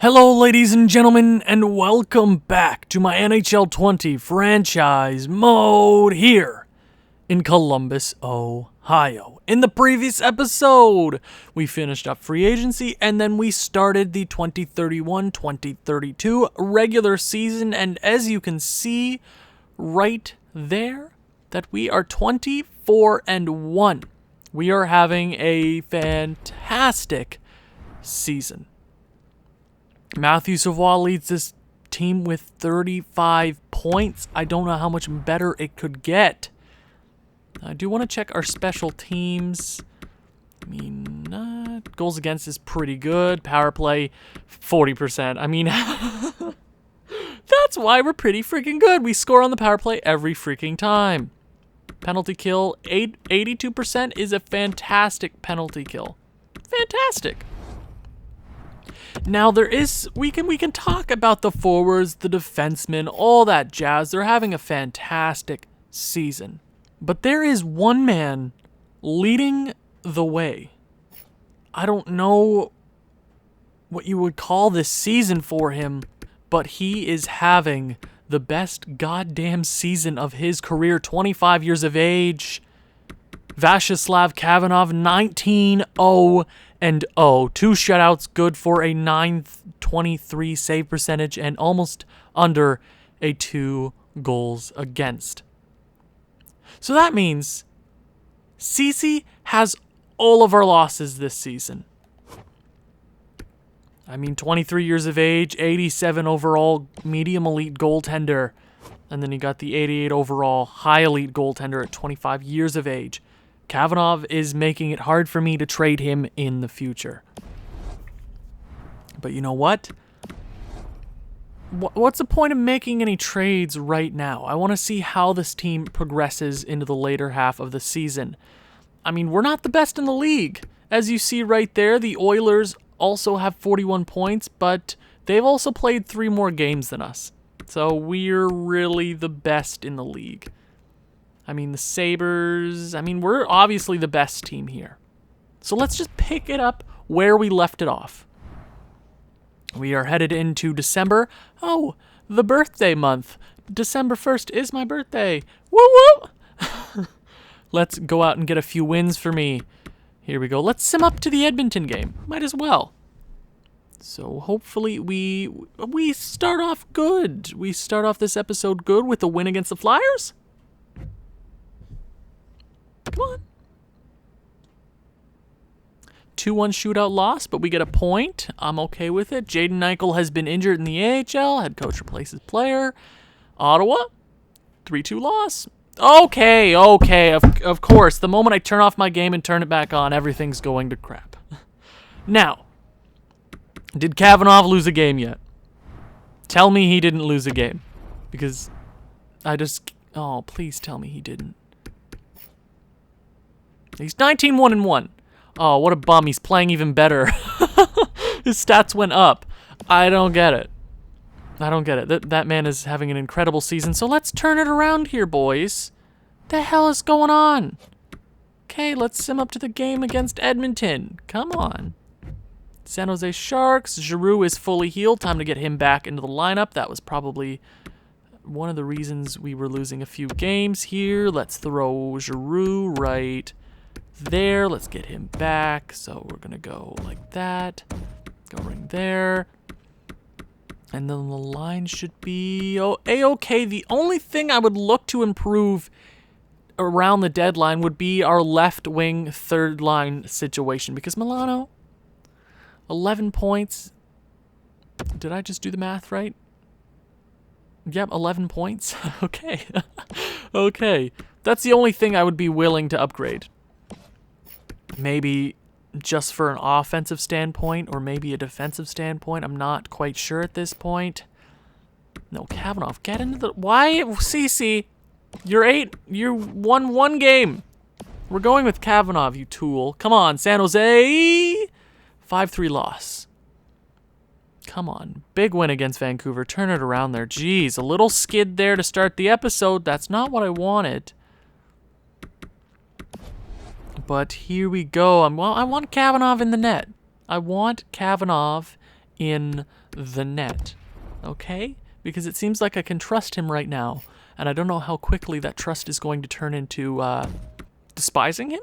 Hello, ladies and gentlemen, and welcome back to my NHL 20 franchise mode here in Columbus, Ohio. In the previous episode, we finished up free agency and then we started the 2031-2032 regular season, and as you can see right there, that we are 24-1. We are having a fantastic season. Matthew Savoie leads this team with 35 points. I don't know how much better it could get. I do want to check our special teams. Goals against is pretty good. Power play, 40%. That's why we're pretty freaking good. We score on the power play every freaking time. Penalty kill, 82% is a fantastic penalty kill. Fantastic. Now we can talk about the forwards, the defensemen, all that jazz. They're having a fantastic season. But there is one man leading the way. I don't know what you would call this season for him, but he is having the best goddamn season of his career. 25 years of age. Vyacheslav Kavanov, 19-0. And 2 shutouts, good for a .923 save percentage and almost under a 2 goals against. So that means Cece has all of our losses this season. 23 years of age, 87 overall, medium elite goaltender. And then you got the 88 overall, high elite goaltender at 25 years of age. Kavanov is making it hard for me to trade him in the future. But you know what? What's the point of making any trades right now? I want to see how this team progresses into the later half of the season. We're not the best in the league. As you see right there, the Oilers also have 41 points, but they've also played 3 more games than us. So we're really the best in the league. The Sabres, we're obviously the best team here. So let's just pick it up where we left it off. We are headed into December. Oh, the birthday month. December 1st is my birthday. Woo woo! Let's go out and get a few wins for me. Here we go. Let's sim up to the Edmonton game. Might as well. So hopefully we start off good. We start off this episode good with a win against the Flyers. Come on. 2-1 shootout loss, but we get a point. I'm okay with it. Jaden Eichel has been injured in the AHL. Head coach replaces player. Ottawa, 3-2 loss. Okay. Of course, the moment I turn off my game and turn it back on, everything's going to crap. Now, did Kavanov lose a game yet? Tell me he didn't lose a game. Because please tell me he didn't. He's 19-1-1. Oh, what a bum. He's playing even better. His stats went up. I don't get it. That man is having an incredible season. So let's turn it around here, boys. The hell is going on? Okay, let's sim up to the game against Edmonton. Come on. San Jose Sharks. Giroux is fully healed. Time to get him back into the lineup. That was probably one of the reasons we were losing a few games here. Let's throw Giroux right there. Let's get him back. So we're going to go like that. Go right there. And then the line should be A-okay. The only thing I would look to improve around the deadline would be our left wing third line situation. Because Milano, 11 points. Did I just do the math right? Yep, 11 points. Okay. Okay. That's the only thing I would be willing to upgrade. Maybe just for an offensive standpoint or maybe a defensive standpoint. I'm not quite sure at this point. No, Kavanov, get into the... Why? CC, you won 1 game. We're going with Kavanov, you tool. Come on, San Jose. 5-3 loss. Come on. Big win against Vancouver. Turn it around there. Jeez, a little skid there to start the episode. That's not what I wanted. But here we go. I want Kavanov in the net. I want Kavanov in the net. Okay? Because it seems like I can trust him right now. And I don't know how quickly that trust is going to turn into despising him.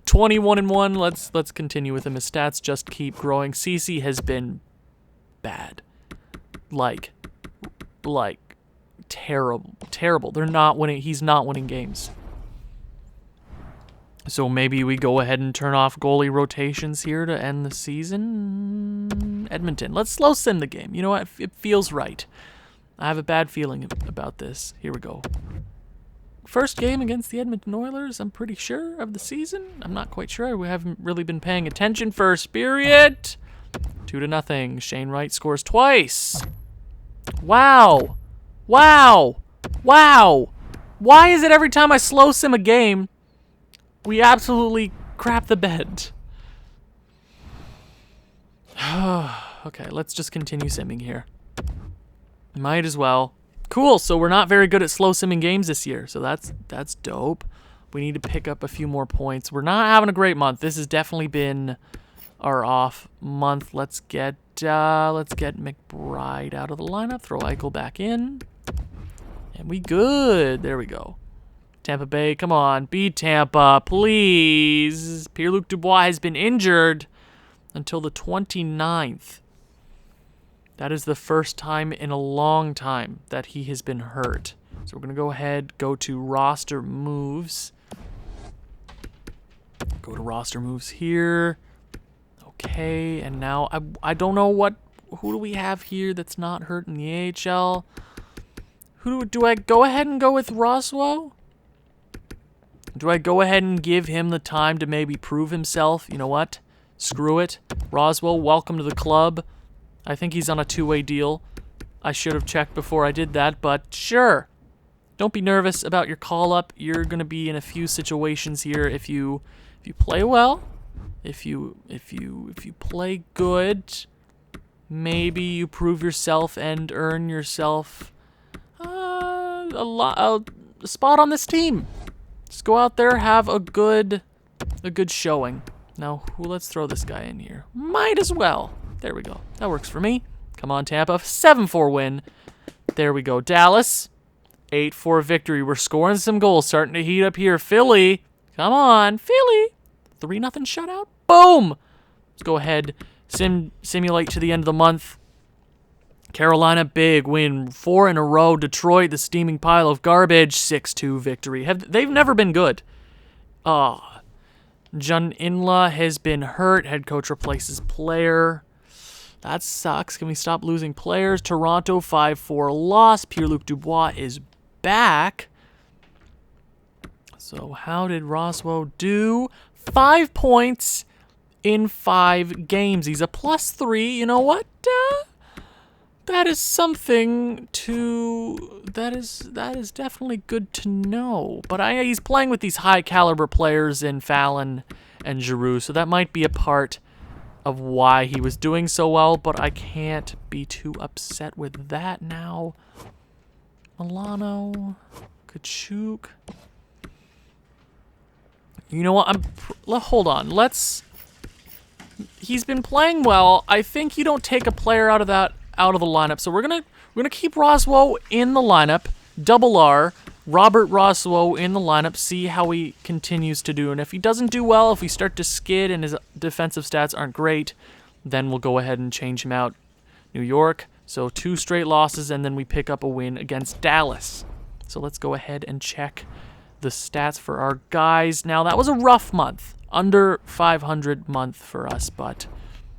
21-1. Let's continue with him. His stats just keep growing. CC has been bad. Like terrible. They're not winning. He's not winning games. So maybe we go ahead and turn off goalie rotations here to end the season. Edmonton. Let's slow sim the game. You know what? It feels right. I have a bad feeling about this. Here we go. First game against the Edmonton Oilers, I'm pretty sure, of the season. I'm not quite sure. We haven't really been paying attention. First period. 2-0. Shane Wright scores twice. Wow. Wow. Wow. Why is it every time I slow sim a game, we absolutely crap the bed? Okay, let's just continue simming here. Might as well. Cool, so we're not very good at slow simming games this year, so that's dope. We need to pick up a few more points. We're not having a great month. This has definitely been our off month. Let's get McBride out of the lineup. Throw Eichel back in. And we good. There we go. Tampa Bay, come on. Beat Tampa, please. Pierre-Luc Dubois has been injured until the 29th. That is the first time in a long time that he has been hurt. So we're going to go ahead, go to roster moves. Go to roster moves here. Okay, and now I don't know who do we have here that's not hurt in the AHL? Do I go ahead and go with Roswell? Do I go ahead and give him the time to maybe prove himself? You know what? Screw it. Roswell, welcome to the club. I think he's on a two-way deal. I should have checked before I did that, but sure. Don't be nervous about your call-up. You're going to be in a few situations here if you play well, if you play good, maybe you prove yourself and earn yourself a spot on this team. Just go out there, have a good showing. Now, let's throw this guy in here. Might as well. There we go. That works for me. Come on, Tampa. 7-4 win. There we go. Dallas. 8-4 victory. We're scoring some goals. Starting to heat up here. Philly. Come on. Philly. 3-0 shutout. Boom. Let's go ahead. Simulate to the end of the month. Carolina, big win. 4 in a row. Detroit, the steaming pile of garbage. 6-2 victory. They've never been good. John Inla has been hurt. Head coach replaces player. That sucks. Can we stop losing players? Toronto, 5-4 loss. Pierre-Luc Dubois is back. So how did Roswell do? 5 points in 5 games. He's a +3. You know what? That is something to... That is definitely good to know. But he's playing with these high-caliber players in Fallon and Giroux, so that might be a part of why he was doing so well, but I can't be too upset with that now. Milano, Kachuk. You know what? Hold on. He's been playing well. I think you don't take a player out of the lineup. So we're gonna keep Roswell in the lineup. Double R, Robert Roswell in the lineup. See how he continues to do. And if he doesn't do well, if we start to skid and his defensive stats aren't great, then we'll go ahead and change him out. New York. So 2 straight losses, and then we pick up a win against Dallas. So let's go ahead and check the stats for our guys. Now, that was a rough month. Under 500 month for us, but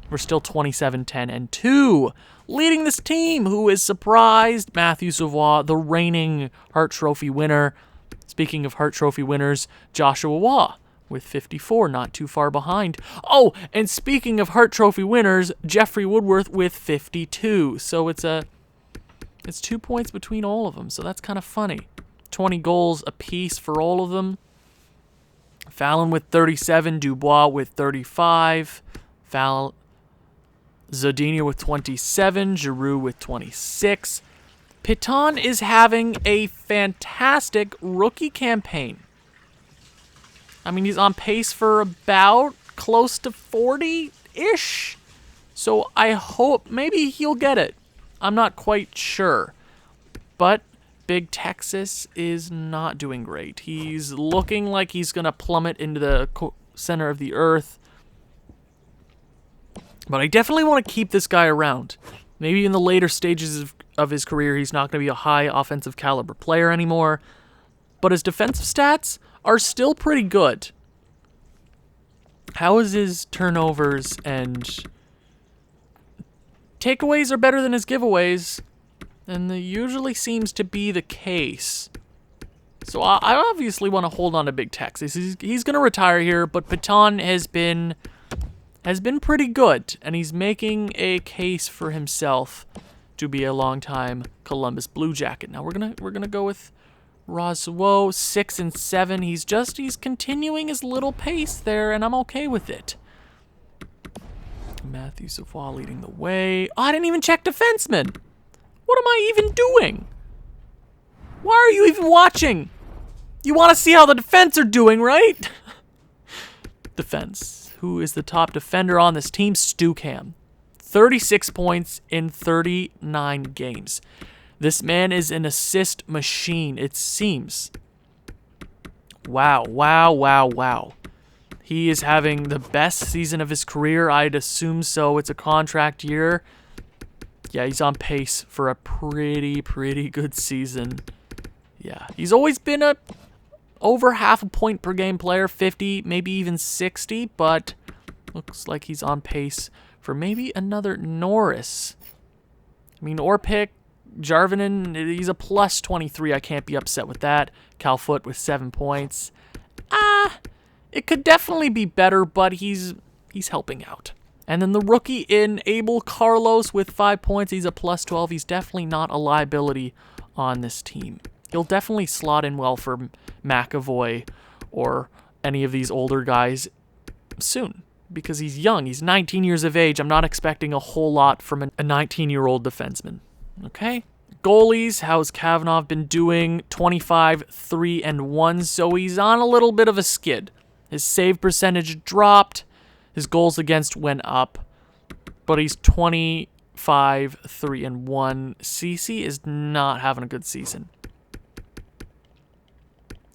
we're still 27-10-2. Leading this team, who is surprised, Matthew Savoie, the reigning Hart Trophy winner. Speaking of Hart Trophy winners, Joshua Waugh with 54, not too far behind. Oh, and speaking of Hart Trophy winners, Jeffrey Woodworth with 52. So it's 2 points between all of them, so that's kind of funny. 20 goals apiece for all of them. Fallon with 37, Dubois with 35, Zadina with 27, Giroux with 26. Piton is having a fantastic rookie campaign. I mean, he's on pace for about close to 40-ish. So I hope maybe he'll get it. I'm not quite sure. But Big Texas is not doing great. He's looking like he's going to plummet into the center of the earth. But I definitely want to keep this guy around. Maybe in the later stages of his career, he's not going to be a high offensive caliber player anymore. But his defensive stats are still pretty good. How is his turnovers and takeaways are better than his giveaways? And that usually seems to be the case. So I obviously want to hold on to Big Texas. He's going to retire here, but Piton has been pretty good, and he's making a case for himself to be a long-time Columbus Blue Jacket. Now we're gonna go with Roswo, 6 and 7. He's continuing his little pace there, and I'm okay with it. Matthew Savoie leading the way. Oh, I didn't even check defenseman. What am I even doing? Why are you even watching? You want to see how the defense are doing, right? Defense. Who is the top defender on this team? Stucam. 36 points in 39 games. This man is an assist machine, it seems. Wow, wow, wow, wow. He is having the best season of his career. I'd assume so. It's a contract year. Yeah, he's on pace for a pretty good season. Yeah, he's always been over half a point per game player, 50, maybe even 60, but looks like he's on pace for maybe another Norris. I mean, Orpik, Jarvinen, he's a plus 23. I can't be upset with that. Calfoot with 7 points. It could definitely be better, but he's helping out. And then the rookie in Abel Carlos with 5 points. He's a plus 12. He's definitely not a liability on this team. He'll definitely slot in well for McAvoy or any of these older guys soon because he's young. He's 19 years of age. I'm not expecting a whole lot from a 19-year-old defenseman. Okay? Goalies, how's Kavanagh been doing? 25, 3, and 1, so he's on a little bit of a skid. His save percentage dropped. His goals against went up, but he's 25, 3, and 1. CC is not having a good season.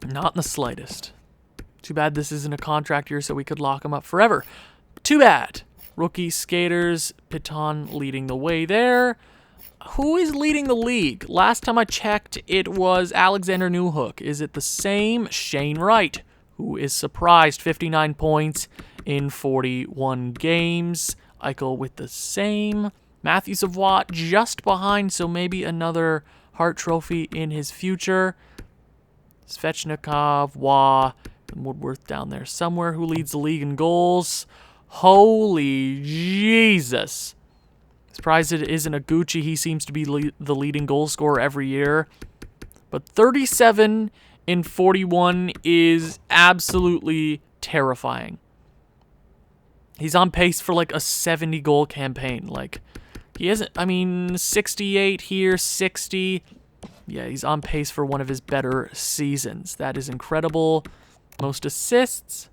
Not in the slightest. Too bad this isn't a contract year so we could lock him up forever. Too bad. Rookie skaters, Piton leading the way there. Who is leading the league? Last time I checked, it was Alexander Newhook. Is it the same? Shane Wright, who is surprised, 59 points in 41 games. Eichel with the same. Matthew Savoie just behind, so maybe another Hart Trophy in his future. Svechnikov, Waugh, and Woodworth down there somewhere. Who leads the league in goals? Holy Jesus. Surprised it isn't a Gucci. He seems to be the leading goal scorer every year. But 37 in 41 is absolutely terrifying. He's on pace for like a 70-goal campaign. Like, he isn't, 68 here, 60. Yeah, he's on pace for one of his better seasons. That is incredible. Most assists.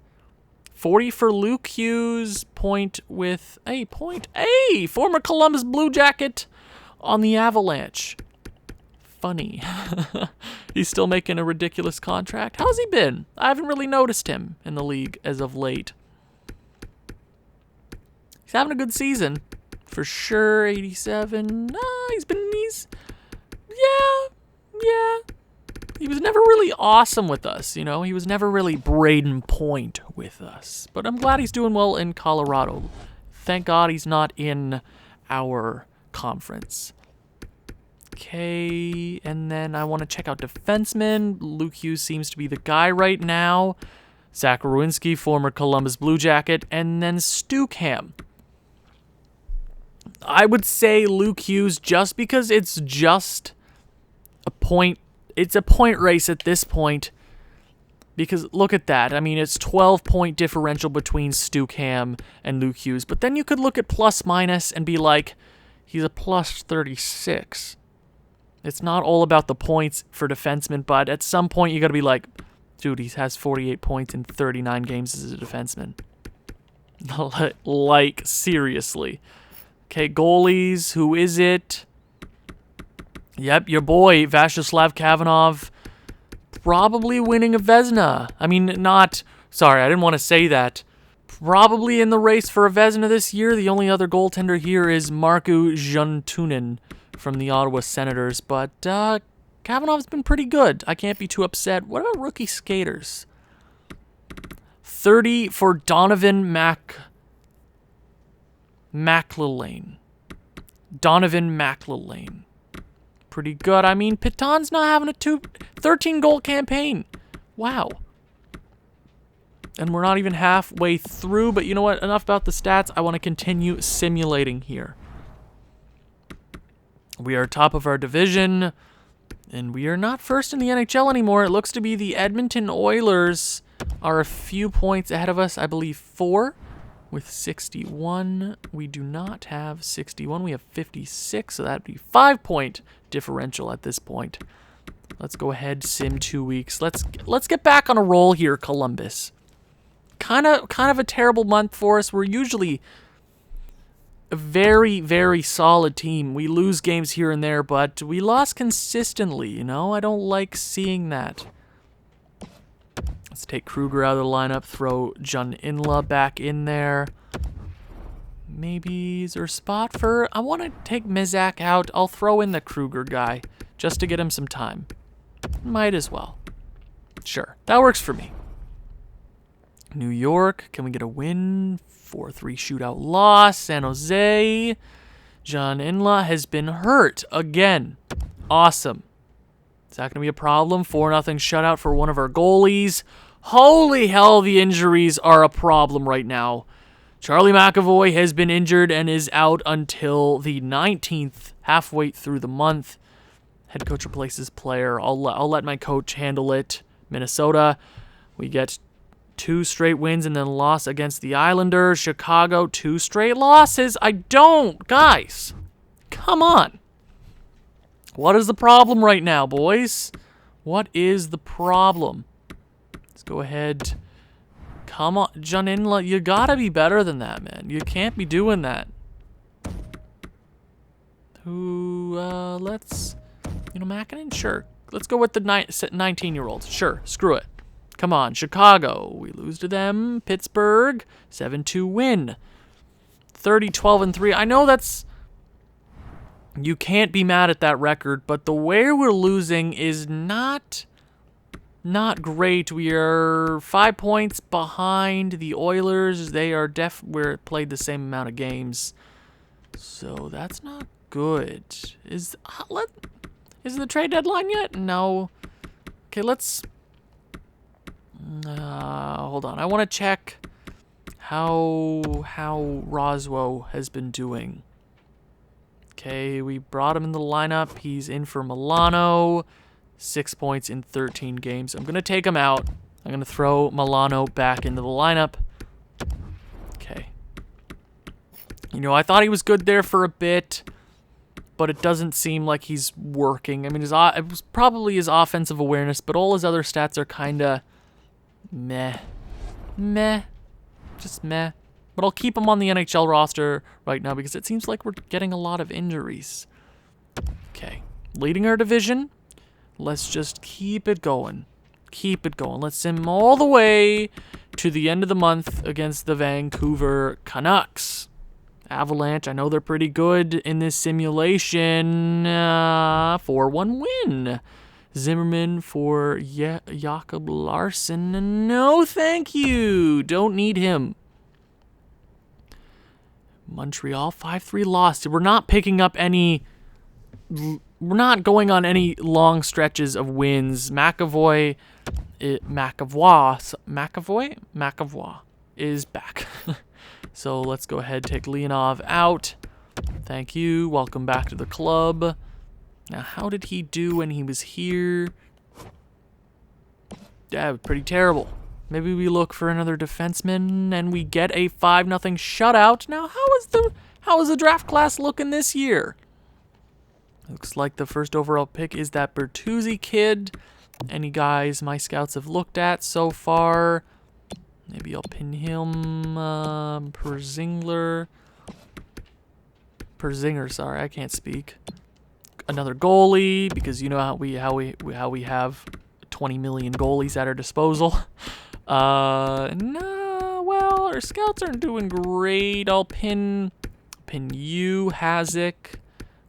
40 for Luke Hughes. Point with a point. Hey, former Columbus Blue Jacket on the Avalanche. Funny. He's still making a ridiculous contract. How's he been? I haven't really noticed him in the league as of late. He's having a good season. For sure, 87. Yeah. He was never really awesome with us, you know? He was never really Braden Point with us. But I'm glad he's doing well in Colorado. Thank God he's not in our conference. Okay, and then I want to check out defensemen. Luke Hughes seems to be the guy right now. Zach Rowinski, former Columbus Blue Jacket. And then Stucam. I would say Luke Hughes just because it's just a point. It's a point race at this point. Because look at that. It's 12-point differential between Stucam and Luke Hughes. But then you could look at plus minus and be like, he's a plus 36. It's not all about the points for defensemen, but at some point you got to be like, dude, he has 48 points in 39 games as a defenseman. Like, seriously. Okay, goalies. Who is it? Yep, your boy, Vyacheslav Kavanov. Probably winning a Vezina. I mean, not... Sorry, I didn't want to say that. Probably in the race for a Vezina this year. The only other goaltender here is Markku Juntunen from the Ottawa Senators. But Kavanov's been pretty good. I can't be too upset. What about rookie skaters? 30 for Donovan McIlwain. Donovan McIlwain. Pretty good. I mean, Piton's not having a 13-goal campaign. Wow. And we're not even halfway through, but you know what? Enough about the stats. I want to continue simulating here. We are top of our division, and we are not first in the NHL anymore. It looks to be the Edmonton Oilers are a few points ahead of us. I believe 4 with 61. We do not have 61. We have 56, so that would be 5-point differential at this point. Let's go ahead, sim 2 weeks. Let's get back on a roll here, Columbus. Kind of a terrible month for us. We're usually a very, very solid team. We lose games here and there, but we lost consistently, you know? I don't like seeing that. Let's take Kruger out of the lineup, throw John Inla back in there. Maybe is there a spot for... I want to take Mizak out. I'll throw in the Kruger guy just to get him some time. Might as well. Sure, that works for me. New York, can we get a win? 4-3 shootout loss. San Jose. John Inla has been hurt again. Awesome. Is that going to be a problem? 4-0 shutout for one of our goalies. Holy hell, the injuries are a problem right now. Charlie McAvoy has been injured and is out until the 19th, halfway through the month. Head coach replaces player. I'll let my coach handle it. Minnesota, we get 2 straight wins and then loss against the Islanders. Chicago, 2 straight losses. Guys, come on. What is the problem right now, boys? What is the problem? Let's go ahead. Come on, John Inla, you gotta be better than that, man. You can't be doing that. Let's, Mackinnon, sure. Let's go with the 19-year-olds. Sure, screw it. Come on, Chicago. We lose to them. Pittsburgh, 7-2 win. 30-12-3. I know that's... You can't be mad at that record, but the way we're losing is not great. We are 5 points behind the Oilers. They are we're played the same amount of games. So that's not good. Is the trade deadline yet? No. Okay, let's... hold on. I want to check how Roswo has been doing. Okay, we brought him in the lineup. He's in for Milano. 6 points in 13 games. I'm going to take him out. I'm going to throw Milano back into the lineup. Okay. I thought he was good there for a bit, but it doesn't seem like he's working. I mean, it was probably his offensive awareness, but all his other stats are kind of meh. Just meh. But I'll keep him on the NHL roster right now because it seems like we're getting a lot of injuries. Okay. Leading our division. Let's just keep it going. Keep it going. Let's sim all the way to the end of the month against the Vancouver Canucks. Avalanche, I know they're pretty good in this simulation. 4-1 win. Zimmerman for Jakob Larson. No, thank you. Don't need him. Montreal, 5-3 loss. We're not picking up any... We're not going on any long stretches of wins. McAvoy is back. So let's go ahead, take Leonov out. Thank you. Welcome back to the club. Now, how did he do when he was here? Yeah, pretty terrible. Maybe we look for another defenseman and we get a 5-0 shutout. Now, how is the draft class looking this year? Looks like the first overall pick is that Bertuzzi kid. Any guys my scouts have looked at so far? Maybe I'll pin him. Perzingler. Perzinger, sorry, I can't speak. Another goalie, because you know how we have 20 million goalies at our disposal. No, well, our scouts aren't doing great. I'll pin you, Hazik.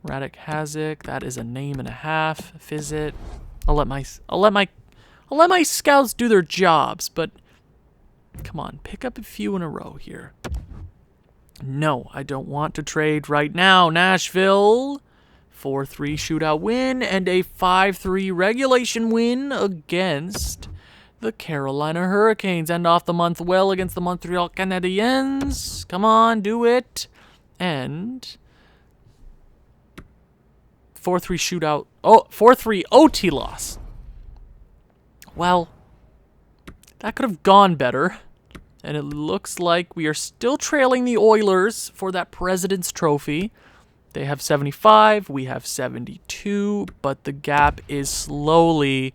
Radek Hazik. That is a name and a half. Fizzit. I'll let my scouts do their jobs, but come on, pick up a few in a row here. No, I don't want to trade right now. Nashville. 4-3 shootout win and a 5-3 regulation win against the Carolina Hurricanes. End off the month well against the Montreal Canadiens. Come on, do it. And 4-3 shootout. Oh, 4-3 OT loss. Well, that could have gone better. And it looks like we are still trailing the Oilers for that President's Trophy. They have 75, we have 72, but the gap is slowly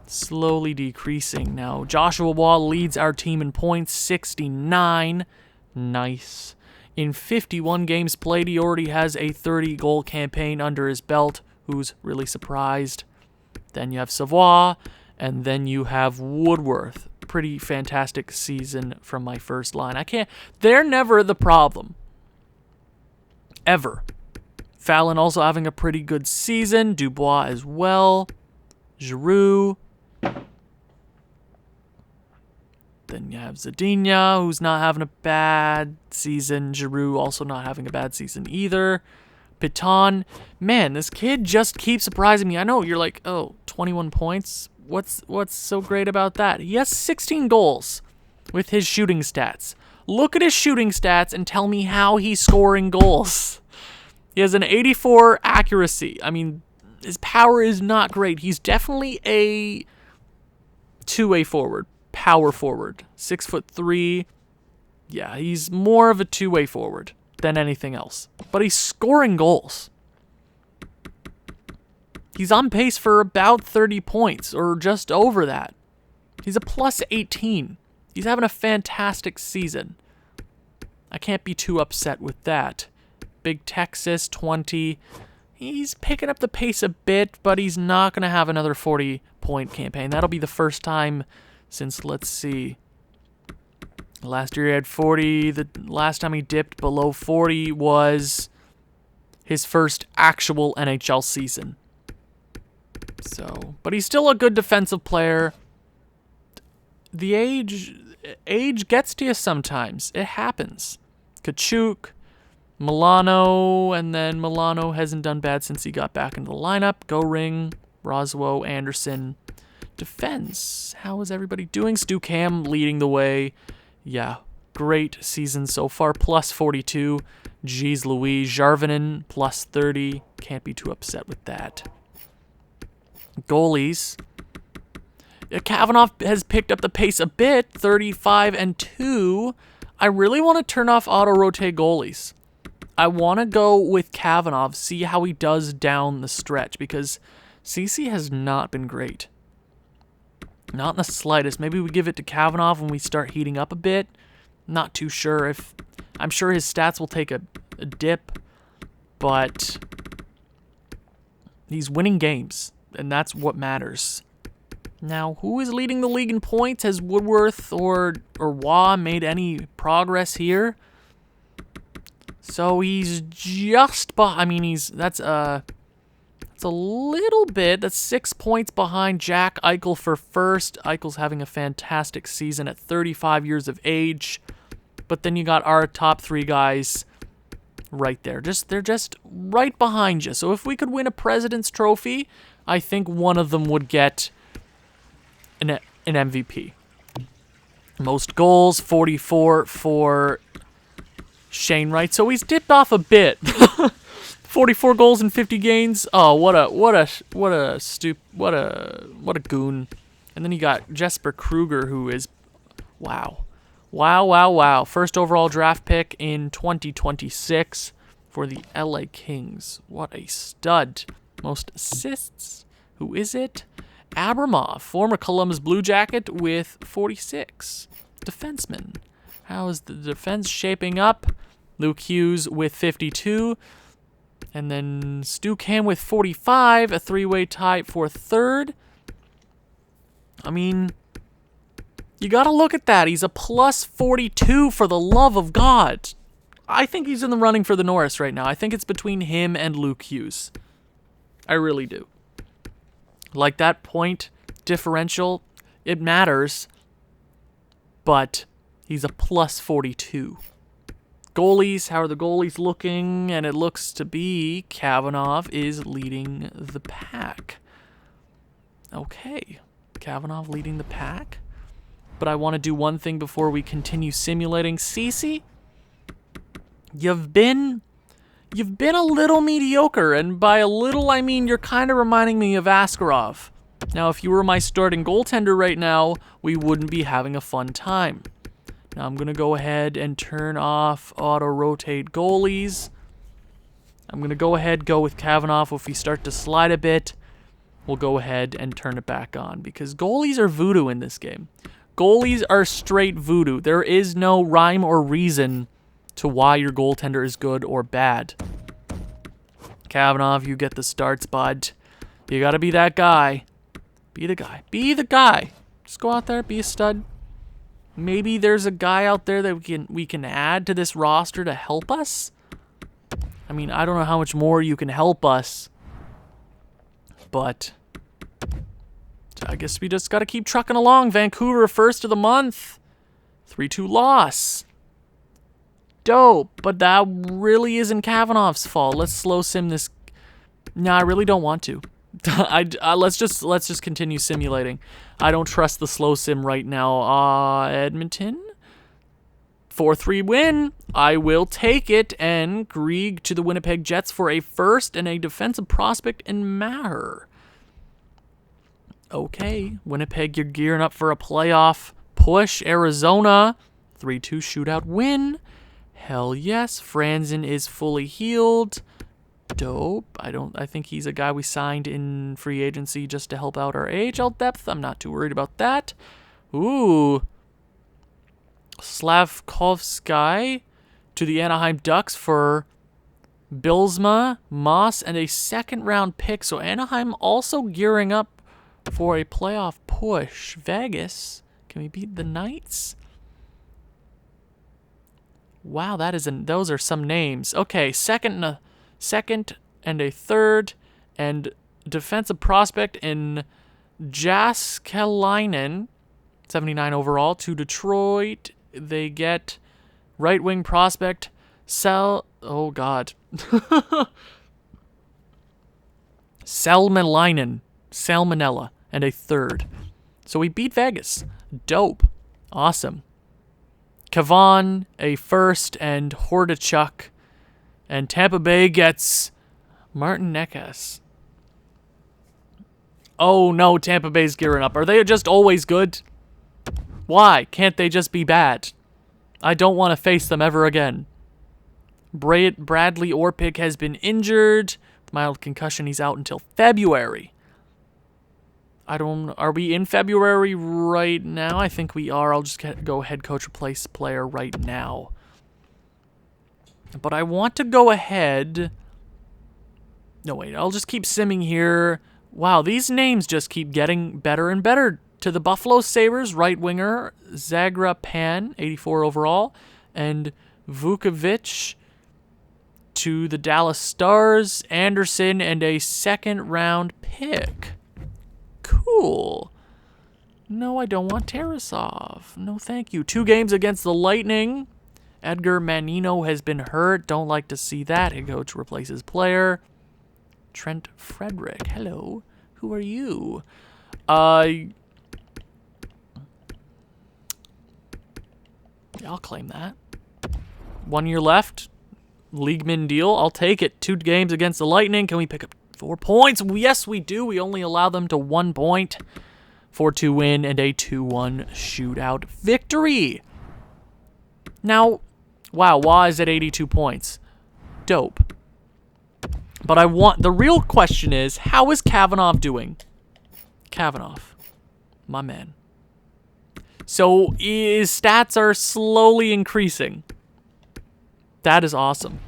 decreasing. Now, Joshua Wall leads our team in points, 69. Nice. In 51 games played, he already has a 30-goal campaign under his belt. Who's really surprised? Then you have Savoie, and then you have Woodworth. Pretty fantastic season from my first line. They're never the problem. Ever. Fallon also having a pretty good season. Dubois as well. Giroux. Then you have Zadina, who's not having a bad season. Giroux also not having a bad season either. Piton. Man, this kid just keeps surprising me. I know you're like, oh, 21 points? What's so great about that? He has 16 goals with his shooting stats. Look at his shooting stats and tell me how he's scoring goals. He has an 84 accuracy. I mean, his power is not great. He's definitely a two-way forward, power forward. 6'3". Yeah, he's more of a two-way forward than anything else. But he's scoring goals. He's on pace for about 30 points, or just over that. He's a plus 18. He's having a fantastic season. I can't be too upset with that. Big Texas, 20. He's picking up the pace a bit, but he's not going to have another 40-point campaign. That'll be the first time since, let's see, last year he had 40. The last time he dipped below 40 was his first actual NHL season. So, but he's still a good defensive player. The age gets to you sometimes. It happens. Kachuk, Milano, and then Milano hasn't done bad since he got back into the lineup. Go Ring, Roswo, Anderson. Defense. How is everybody doing? Stu Cam leading the way. Yeah, great season so far. Plus 42. Jeez Louise. Jarvinen, plus 30. Can't be too upset with that. Goalies. Kavanaugh has picked up the pace a bit, 35-2. I really want to turn off auto-rotate goalies. I want to go with Kavanaugh, see how he does down the stretch, because CC has not been great. Not in the slightest. Maybe we give it to Kavanaugh when we start heating up a bit. Not too sure if... I'm sure his stats will take a dip, but he's winning games, and that's what matters. Now, who is leading the league in points? Has Woodworth or Waugh made any progress here? So he's just behind. I mean, that's a little bit. That's 6 points behind Jack Eichel for first. Eichel's having a fantastic season at 35 years of age. But then you got our top three guys right there. They're just right behind you. So if we could win a President's Trophy, I think one of them would get an MVP. Most goals, 44 for Shane Wright. So he's dipped off a bit. 44 goals in 50 games. Oh, what a goon. And then you got Jesper Kruger, who is wow. First overall draft pick in 2026 for the LA Kings. What a stud. Most assists. Who is it? Abramov, former Columbus Blue Jacket with 46. Defenseman. How is the defense shaping up? Luke Hughes with 52. And then Stu Cam with 45. A three-way tie for third. I mean, you got to look at that. He's a plus 42 for the love of God. I think he's in the running for the Norris right now. I think it's between him and Luke Hughes. I really do. Like that point differential, it matters. But he's a plus 42. Goalies, how are the goalies looking? And it looks to be Kavanaugh is leading the pack. Okay, Kavanaugh leading the pack. But I want to do one thing before we continue simulating. Cece, you've been a little mediocre, and by a little I mean you're kind of reminding me of Askarov. Now, if you were my starting goaltender right now, we wouldn't be having a fun time. Now I'm going to go ahead and turn off auto-rotate goalies. I'm going to go with Kavanaugh. If we start to slide a bit, we'll go ahead and turn it back on, because goalies are voodoo in this game. Goalies are straight voodoo. There is no rhyme or reason to why your goaltender is good or bad. Kavanaugh, you get the starts, bud. You got to be that guy. Be the guy. Be the guy. Just go out there, be a stud. Maybe there's a guy out there that we can add to this roster to help us. I mean, I don't know how much more you can help us, but I guess we just got to keep trucking along. Vancouver, first of the month. 3-2 loss. Dope, but that really isn't Kavanaugh's fault. Let's slow sim this. No, I really don't want to. Let's just continue simulating. I don't trust the slow sim right now. Edmonton, 4-3 win. I will take it. And Grieg to the Winnipeg Jets for a first and a defensive prospect in Maher. Okay, Winnipeg, you're gearing up for a playoff push. Arizona, 3-2 shootout win. Hell yes. Franzen is fully healed. Dope. I think he's a guy we signed in free agency just to help out our AHL depth. I'm not too worried about that. Ooh. Slavkovsky to the Anaheim Ducks for Bilsma, Moss, and a second-round pick. So Anaheim also gearing up for a playoff push. Vegas, can we beat the Knights? Wow, those are some names. Okay, second and a third, and defensive prospect in Jaskelainen, 79 overall, to Detroit. They get right wing prospect Salmelainen, Salmonella, and a third. So we beat Vegas. Dope. Awesome. Kavan, a first, and Hordachuk. And Tampa Bay gets Martin Necas. Oh no, Tampa Bay's gearing up. Are they just always good? Why can't they just be bad? I don't want to face them ever again. Bradley Orpik has been injured. Mild concussion, he's out until February. Are we in February right now? I think we are. I'll just go head coach replace player right now. But I want to go ahead. No, wait. I'll just keep simming here. Wow, these names just keep getting better and better. To the Buffalo Sabres, right winger, Zagra Pan, 84 overall. And Vukovic to the Dallas Stars, Anderson, and a second-round pick. Cool. No, I don't want Tarasov. No, thank you. 2 games against the Lightning. Edgar Manino has been hurt. Don't like to see that. Head coach replaces player. Trent Frederick. Hello. Who are you? Yeah, I'll claim that. 1 year left. Leagueman deal. I'll take it. 2 games against the Lightning. Can we pick up 4 points? Yes, we do. We only allow them to 1 point. 4-2 win and a 2-1 shootout victory. Now, wow, Wah is at 82 points. Dope. But the real question is, how is Kavanaugh doing? Kavanaugh, my man. So his stats are slowly increasing. That is awesome.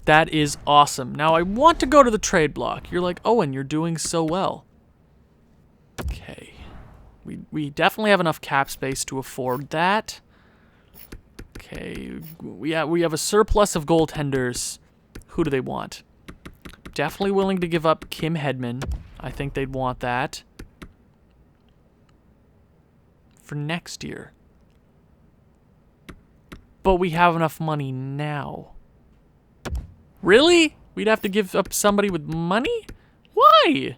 That is awesome. Now I want to go to the trade block. You're like, Owen, you're doing so well. Okay. We definitely have enough cap space to afford that. Okay. We have a surplus of goaltenders. Who do they want? Definitely willing to give up Kim Hedman. I think they'd want that. For next year. But we have enough money now. Really? We'd have to give up somebody with money? Why?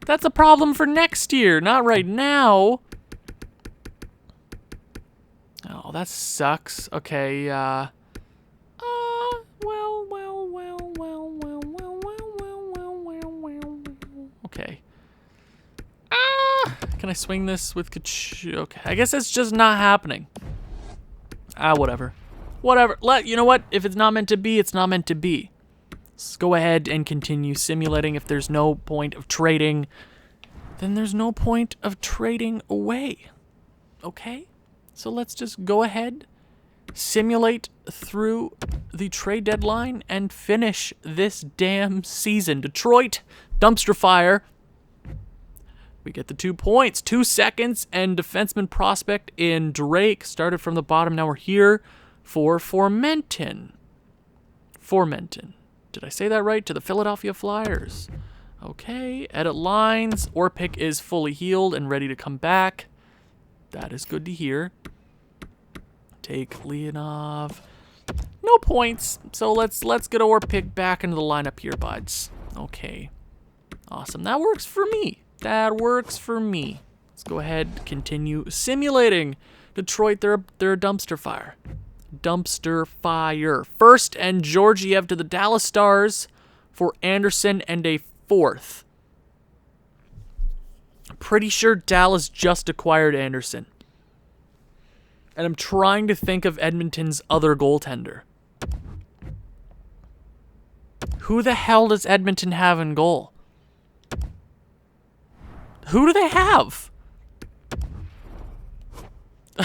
That's a problem for next year, not right now. Oh, that sucks. Okay, okay. Can I swing this with okay, I guess it's just not happening. Whatever. Whatever. You know what? If it's not meant to be, it's not meant to be. Let's go ahead and continue simulating. If there's no point of trading, then there's no point of trading away. Okay? So let's just go ahead, simulate through the trade deadline, and finish this damn season. Detroit, dumpster fire. We get the 2 points, 2 seconds, and defenseman prospect in Drake. Started from the bottom, now we're here for Formenton. Did I say that right? To the Philadelphia Flyers. Okay, edit lines. Orpik is fully healed and ready to come back. That is good to hear. Take Leonov. No points, so let's get Orpik back into the lineup here, buds. Okay, awesome. That works for me. That works for me. Let's go ahead, continue simulating. Detroit, they're a dumpster fire. Dumpster fire. First and Georgiev to the Dallas Stars for Anderson and a 4th. I'm pretty sure Dallas just acquired Anderson. And I'm trying to think of Edmonton's other goaltender. Who the hell does Edmonton have in goal? Who do they have?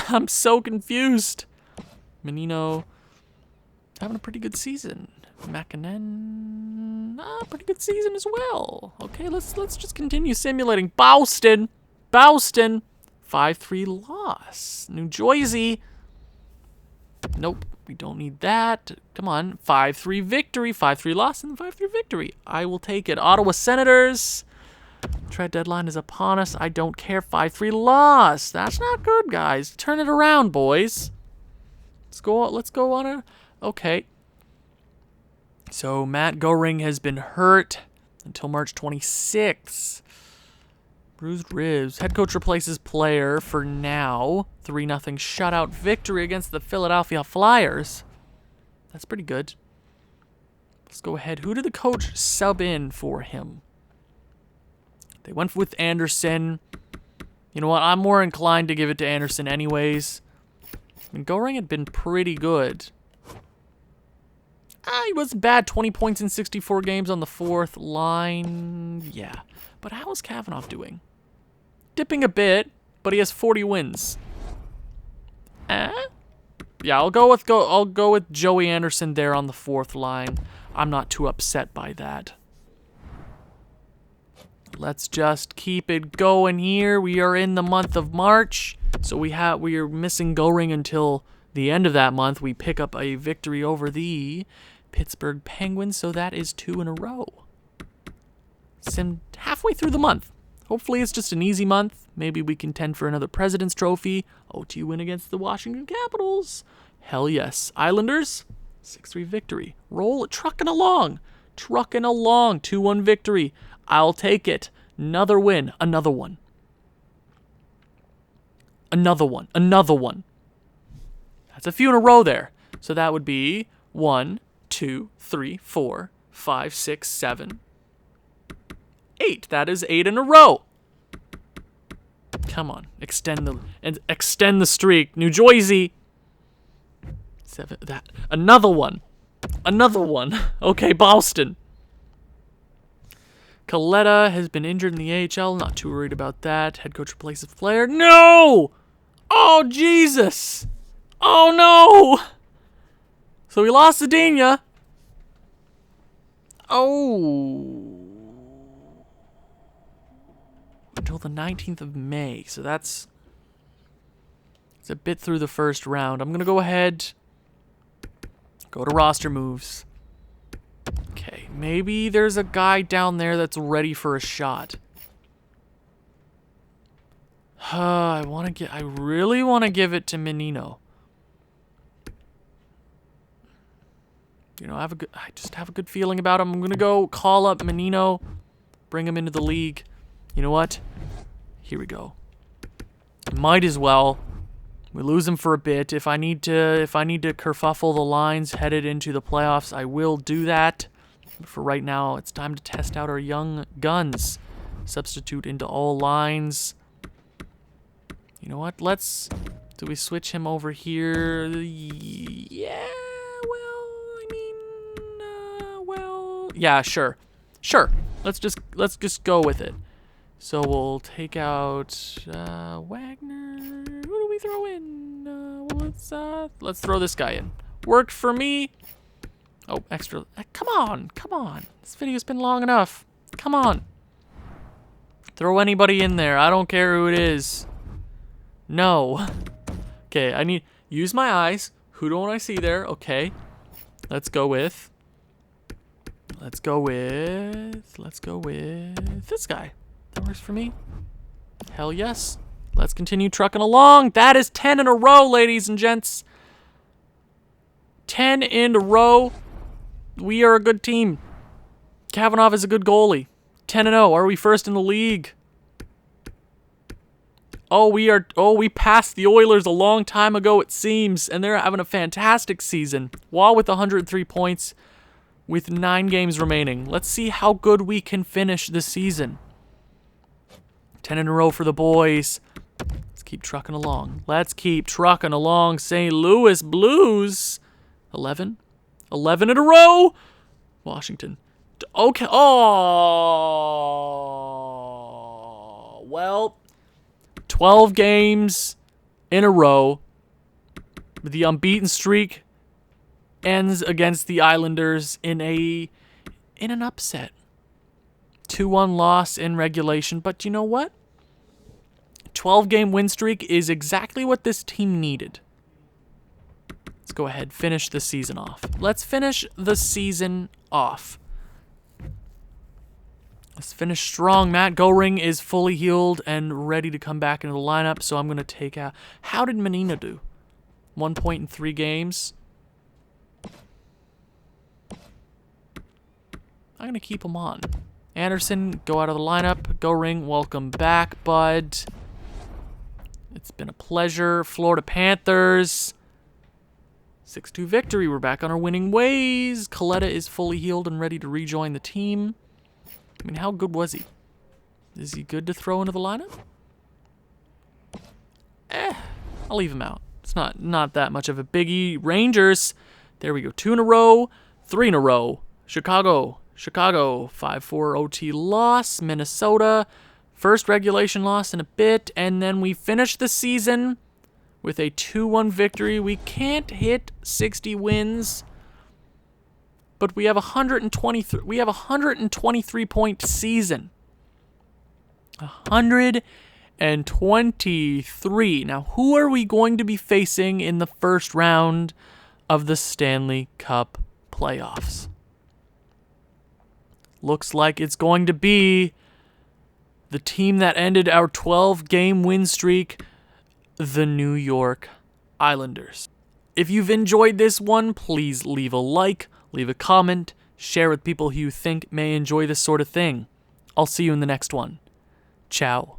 I'm so confused. Menino having a pretty good season. Makinen, pretty good season as well. Okay, let's just continue simulating. Boston, 5-3 loss. New Jersey. Nope, we don't need that. Come on, 5-3 victory, 5-3 loss, and 5-3 victory. I will take it. Ottawa Senators. Trade deadline is upon us. I don't care. 5-3 loss. That's not good, guys. Turn it around, boys. Let's go on a... Okay. So, Matt Goring has been hurt until March 26th. Bruised ribs. Head coach replaces player for now. 3-0 shutout victory against the Philadelphia Flyers. That's pretty good. Let's go ahead. Who did the coach sub in for him? They went with Anderson. You know what? I'm more inclined to give it to Anderson anyways. I mean, Goring had been pretty good. He wasn't bad. 20 points in 64 games on the 4th line. Yeah. But how is Kavanaugh doing? Dipping a bit, but he has 40 wins. Yeah, I'll go with Joey Anderson there on the 4th line. I'm not too upset by that. Let's just keep it going here. We are in the month of March, so we are missing Goring until the end of that month. We pick up a victory over the Pittsburgh Penguins, so that is 2 in a row. Halfway through the month. Hopefully it's just an easy month. Maybe we contend for another President's Trophy. OT win against the Washington Capitals. Hell yes. Islanders, 6-3 victory. Roll it, trucking along. 2-1 victory. I'll take it. Another win. Another one. Another one. That's a few in a row there. So that would be 1, 2, 3, 4, 5, 6, 7, 8. That is 8 in a row. Come on. Extend the streak. New Jersey. 7. Another one. Okay, Boston. Coletta has been injured in the AHL. Not too worried about that. Head coach replaces player. No! Oh, Jesus! Oh, no! So we lost Zadina. Oh. Until the 19th of May. So it's a bit through the first round. I'm going to go ahead. Go to roster moves. Okay, maybe there's a guy down there that's ready for a shot. I really want to give it to Menino. You know, I just have a good feeling about him. I'm going to go call up Menino, bring him into the league. You know what? Here we go. Might as well. We lose him for a bit. If I need to kerfuffle the lines headed into the playoffs, I will do that. But for right now, it's time to test out our young guns. Substitute into all lines. You know what? Do we switch him over here? Yeah, yeah, sure. Sure. Let's just go with it. So we'll take out Wagner. Who do we throw in? Let's throw this guy in. Worked for me. Oh, extra. Come on. This video's been long enough. Come on. Throw anybody in there. I don't care who it is. No. Okay, use my eyes. Who don't I see there? Okay. Let's go with this guy. That works for me. Hell yes. Let's continue trucking along. That is 10 in a row, ladies and gents. 10 in a row. We are a good team. Kavanagh is a good goalie. 10-0. Are we first in the league? We passed the Oilers a long time ago, it seems, and they're having a fantastic season. Wall with 103 points with 9 games remaining. Let's see how good we can finish the season. 10 in a row for the boys. Let's keep trucking along. St. Louis Blues. 11 in a row. Washington. Okay. Oh. Well, 12 games in a row. The unbeaten streak ends against the Islanders in an upset. 2-1 loss in regulation, but you know what? 12-game win streak is exactly what this team needed. Let's go ahead, finish the season off. Let's finish strong. Matt Goring is fully healed and ready to come back into the lineup, so I'm going to take out... How did Menino do? 1 point in 3 games. I'm going to keep him on. Anderson, go out of the lineup. Goring, welcome back, bud. It's been a pleasure. Florida Panthers. 6-2 victory. We're back on our winning ways. Coletta is fully healed and ready to rejoin the team. I mean, how good was he? Is he good to throw into the lineup? I'll leave him out. It's not that much of a biggie. Rangers. There we go. 2 in a row. 3 in a row. Chicago. 5-4 OT loss. Minnesota. First regulation loss in a bit. And then we finish the season with a 2-1 victory. We can't hit 60 wins. But we have a 123 point season. 123. Now, who are we going to be facing in the first round of the Stanley Cup playoffs? Looks like it's going to be the team that ended our 12-game win streak, the New York Islanders. If you've enjoyed this one, please leave a like, leave a comment, share with people who you think may enjoy this sort of thing. I'll see you in the next one. Ciao.